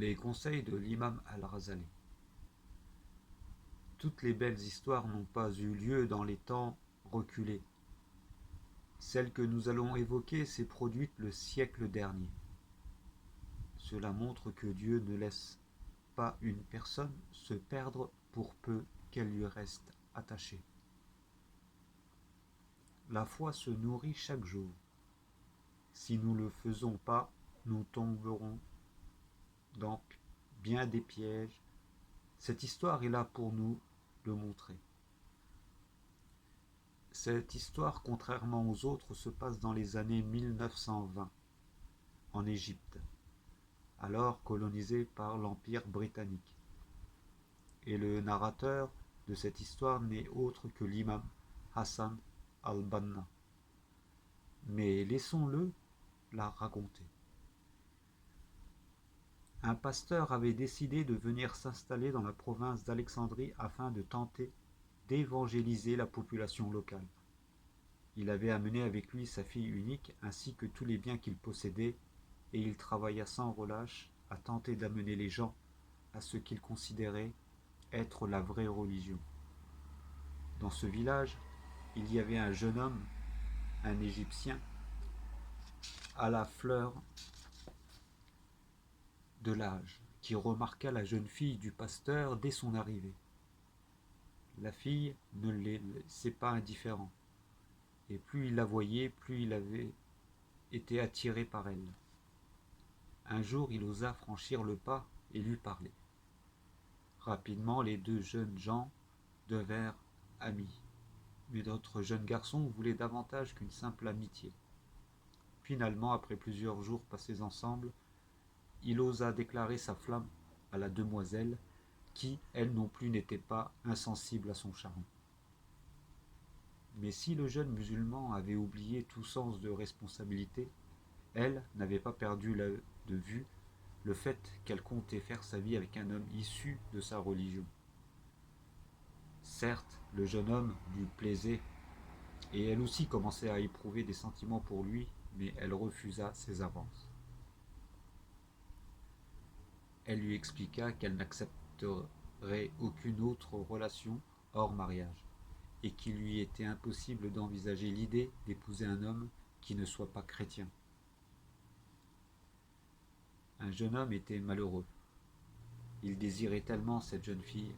Les conseils de l'imam al-Razali. Toutes les belles histoires n'ont pas eu lieu dans les temps reculés. Celle que nous allons évoquer s'est produite le siècle dernier. Cela montre que Dieu ne laisse pas une personne se perdre pour peu qu'elle lui reste attachée. La foi se nourrit chaque jour. Si nous ne le faisons pas, nous tomberons dans bien des pièges. Cette histoire est là pour nous le montrer. Cette histoire, contrairement aux autres, se passe dans les années 1920, en Égypte, alors colonisée par l'Empire britannique. Et le narrateur de cette histoire n'est autre que l'imam Hassan al-Banna. Mais laissons-le la raconter. Un pasteur avait décidé de venir s'installer dans la province d'Alexandrie afin de tenter d'évangéliser la population locale. Il avait amené avec lui sa fille unique ainsi que tous les biens qu'il possédait, et il travailla sans relâche à tenter d'amener les gens à ce qu'il considérait être la vraie religion. Dans ce village, il y avait un jeune homme, un Égyptien, à la fleur de l'âge, qui remarqua la jeune fille du pasteur dès son arrivée. La fille ne les laissait pas indifférents, et plus il la voyait, plus il avait été attiré par elle. Un jour, il osa franchir le pas et lui parler. Rapidement, les deux jeunes gens devinrent amis. Mais notre jeune garçon voulait davantage qu'une simple amitié. Finalement, après plusieurs jours passés ensemble, il osa déclarer sa flamme à la demoiselle, qui, elle non plus, n'était pas insensible à son charme. Mais si le jeune musulman avait oublié tout sens de responsabilité, elle n'avait pas perdu de vue le fait qu'elle comptait faire sa vie avec un homme issu de sa religion. Certes, le jeune homme lui plaisait, et elle aussi commençait à éprouver des sentiments pour lui, mais elle refusa ses avances. Elle lui expliqua qu'elle n'accepterait aucune autre relation hors mariage, et qu'il lui était impossible d'envisager l'idée d'épouser un homme qui ne soit pas chrétien. Un jeune homme était malheureux. Il désirait tellement cette jeune fille,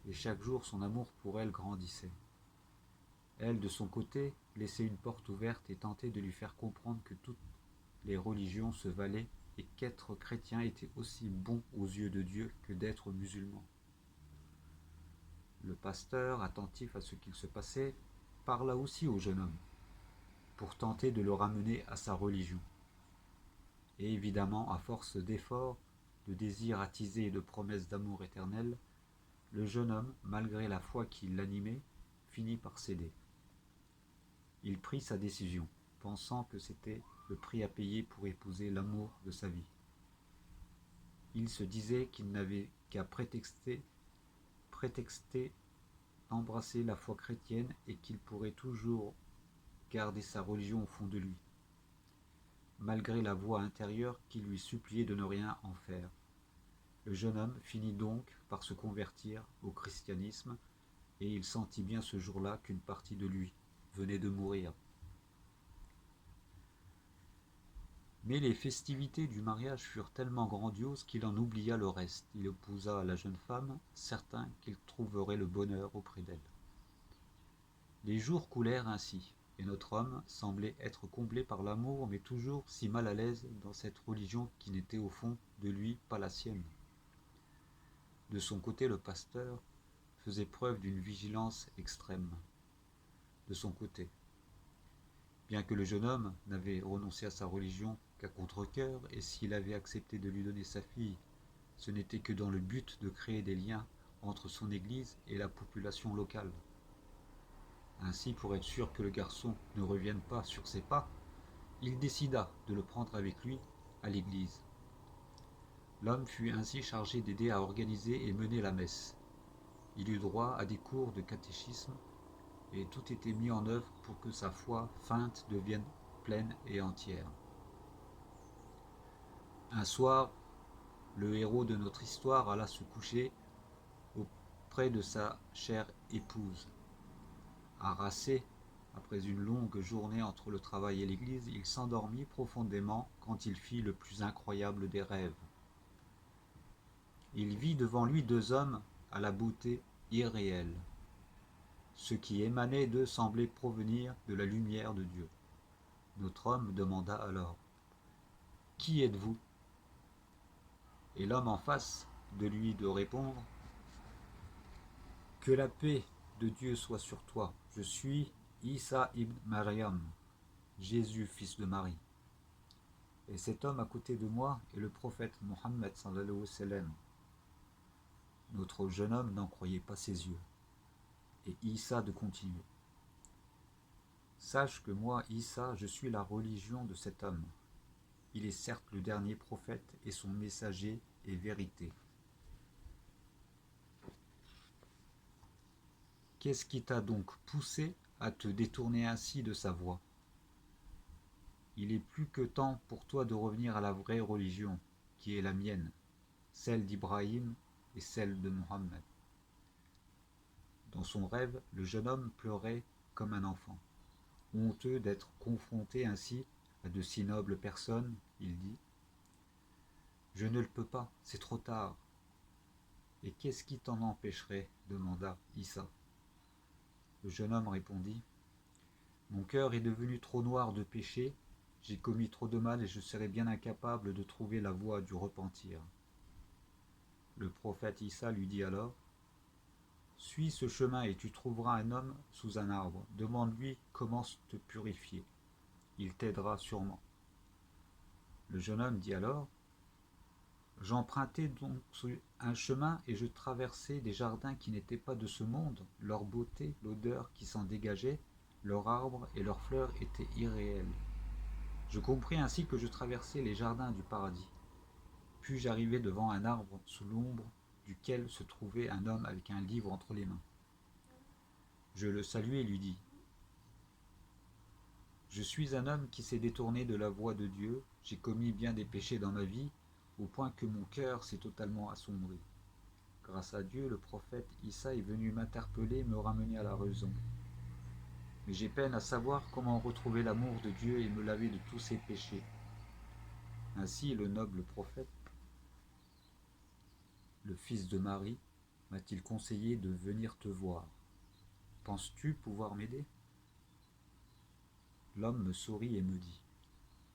et chaque jour son amour pour elle grandissait. Elle, de son côté, laissait une porte ouverte et tentait de lui faire comprendre que toutes les religions se valaient et qu'être chrétien était aussi bon aux yeux de Dieu que d'être musulman. Le pasteur, attentif à ce qu'il se passait, parla aussi au jeune homme, pour tenter de le ramener à sa religion. Et évidemment, à force d'efforts, de désirs attisés et de promesses d'amour éternel, le jeune homme, malgré la foi qui l'animait, finit par céder. Il prit sa décision, pensant que c'était le prix à payer pour épouser l'amour de sa vie. Il se disait qu'il n'avait qu'à prétexter d'embrasser la foi chrétienne et qu'il pourrait toujours garder sa religion au fond de lui, malgré la voix intérieure qui lui suppliait de ne rien en faire. Le jeune homme finit donc par se convertir au christianisme, et il sentit bien ce jour-là qu'une partie de lui venait de mourir. Mais les festivités du mariage furent tellement grandioses qu'il en oublia le reste. Il épousa la jeune femme, certain qu'il trouverait le bonheur auprès d'elle. Les jours coulèrent ainsi, et notre homme semblait être comblé par l'amour, mais toujours si mal à l'aise dans cette religion qui n'était au fond de lui pas la sienne. De son côté, le pasteur faisait preuve d'une vigilance extrême. De son côté, bien que le jeune homme n'avait renoncé à sa religion qu'à contre-cœur, et s'il avait accepté de lui donner sa fille, ce n'était que dans le but de créer des liens entre son église et la population locale. Ainsi, pour être sûr que le garçon ne revienne pas sur ses pas, il décida de le prendre avec lui à l'église. L'homme fut ainsi chargé d'aider à organiser et mener la messe. Il eut droit à des cours de catéchisme, et tout était mis en œuvre pour que sa foi feinte devienne pleine et entière. Un soir, le héros de notre histoire alla se coucher auprès de sa chère épouse. Harassé, après une longue journée entre le travail et l'église, il s'endormit profondément quand il fit le plus incroyable des rêves. Il vit devant lui deux hommes à la beauté irréelle. Ce qui émanait d'eux semblait provenir de la lumière de Dieu. Notre homme demanda alors : « Qui êtes-vous ? » Et l'homme en face de lui de répondre : « Que la paix de Dieu soit sur toi. Je suis Isa ibn Maryam, Jésus, fils de Marie. Et cet homme à côté de moi est le prophète Mohammed sallallahu alayhi wa sallam. » Notre jeune homme n'en croyait pas ses yeux. Et Isa de continuer : « Sache que moi, Isa, je suis la religion de cet homme. Il est certes le dernier prophète et son messager est vérité. Qu'est-ce qui t'a donc poussé à te détourner ainsi de sa voie ? Il est plus que temps pour toi de revenir à la vraie religion, qui est la mienne, celle d'Ibrahim et celle de Mohammed. » Dans son rêve, le jeune homme pleurait comme un enfant. Honteux d'être confronté ainsi à de si nobles personnes, il dit : « Je ne le peux pas, c'est trop tard. » « Et qu'est-ce qui t'en empêcherait ? Demanda Isa. Le jeune homme répondit : « Mon cœur est devenu trop noir de péché, j'ai commis trop de mal et je serais bien incapable de trouver la voie du repentir. » Le prophète Isa lui dit alors : « Suis ce chemin et tu trouveras un homme sous un arbre. Demande-lui comment te purifier. Il t'aidera sûrement. » Le jeune homme dit alors : « J'empruntais donc un chemin et je traversais des jardins qui n'étaient pas de ce monde. Leur beauté, l'odeur qui s'en dégageait, leurs arbres et leurs fleurs étaient irréels. Je compris ainsi que je traversais les jardins du paradis. Puis j'arrivai devant un arbre sous l'ombre duquel se trouvait un homme avec un livre entre les mains. Je le saluai et lui dis : « Je suis un homme qui s'est détourné de la voie de Dieu, j'ai commis bien des péchés dans ma vie, au point que mon cœur s'est totalement assombri. Grâce à Dieu, le prophète Isa est venu m'interpeller, me ramener à la raison. Mais j'ai peine à savoir comment retrouver l'amour de Dieu et me laver de tous ses péchés. Ainsi, le noble prophète, le fils de Marie, m'a-t-il conseillé de venir te voir. Penses-tu pouvoir m'aider ? » L'homme me sourit et me dit :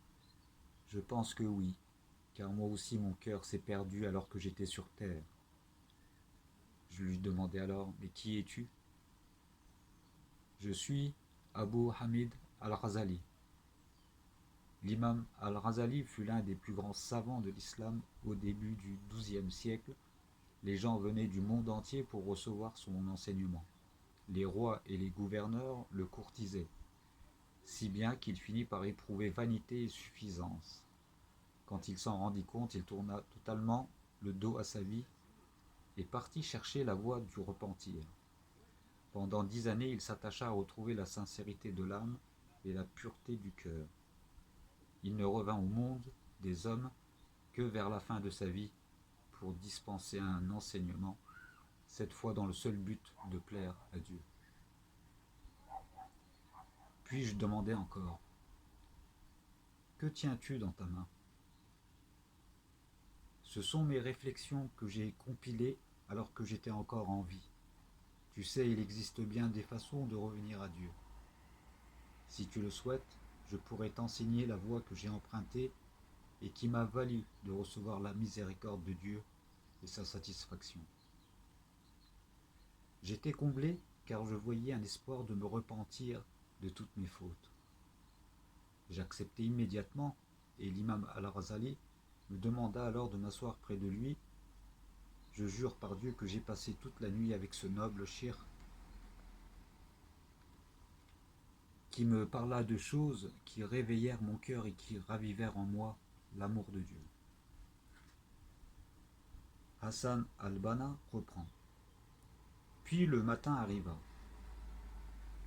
« Je pense que oui, car moi aussi mon cœur s'est perdu alors que j'étais sur terre. » Je lui demandai alors : « Mais qui es-tu ? » Je suis Abu Hamid al-Ghazali. L'imam al-Ghazali fut l'un des plus grands savants de l'islam au début du XIIe siècle. Les gens venaient du monde entier pour recevoir son enseignement. Les rois et les gouverneurs le courtisaient, si bien qu'il finit par éprouver vanité et suffisance. Quand il s'en rendit compte, il tourna totalement le dos à sa vie et partit chercher la voie du repentir. Pendant 10 années, il s'attacha à retrouver la sincérité de l'âme et la pureté du cœur. Il ne revint au monde des hommes que vers la fin de sa vie pour dispenser un enseignement, cette fois dans le seul but de plaire à Dieu. Puis je demandai encore : « Que tiens-tu dans ta main ? » Ce sont mes réflexions que j'ai compilées alors que j'étais encore en vie. Tu sais, il existe bien des façons de revenir à Dieu. Si tu le souhaites, je pourrais t'enseigner la voie que j'ai empruntée et qui m'a valu de recevoir la miséricorde de Dieu et sa satisfaction. J'étais comblé car je voyais un espoir de me repentir de toutes mes fautes. J'acceptai immédiatement et l'imam al-Ghazali me demanda alors de m'asseoir près de lui. Je jure par Dieu que j'ai passé toute la nuit avec ce noble cheikh qui me parla de choses qui réveillèrent mon cœur et qui ravivèrent en moi l'amour de Dieu. Hassan al-Banna reprend. Puis le matin arriva.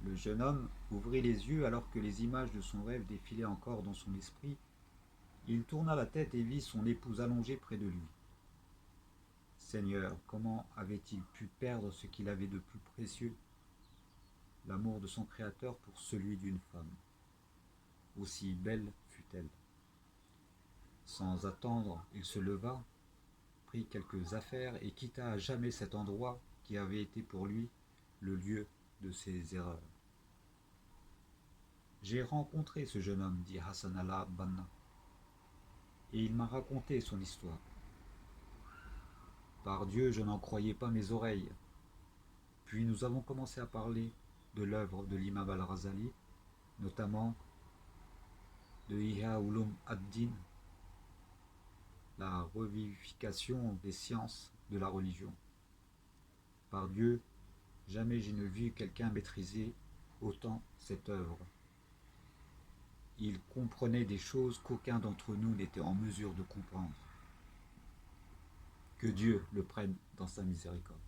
Le jeune homme ouvrit les yeux alors que les images de son rêve défilaient encore dans son esprit. Il tourna la tête et vit son épouse allongée près de lui. Seigneur, comment avait-il pu perdre ce qu'il avait de plus précieux, l'amour de son Créateur pour celui d'une femme, aussi belle fut-elle? Sans attendre, il se leva, prit quelques affaires et quitta à jamais cet endroit qui avait été pour lui le lieu de ses erreurs. J'ai rencontré ce jeune homme, dit Hassan al-Banna, et il m'a raconté son histoire. Par Dieu, je n'en croyais pas mes oreilles. Puis nous avons commencé à parler de l'œuvre de l'imam al-Razali, notamment de Ihya Ulum ad-Din, la revivification des sciences de la religion. Par Dieu, jamais je ne vis quelqu'un maîtriser autant cette œuvre. Il comprenait des choses qu'aucun d'entre nous n'était en mesure de comprendre. Que Dieu le prenne dans sa miséricorde.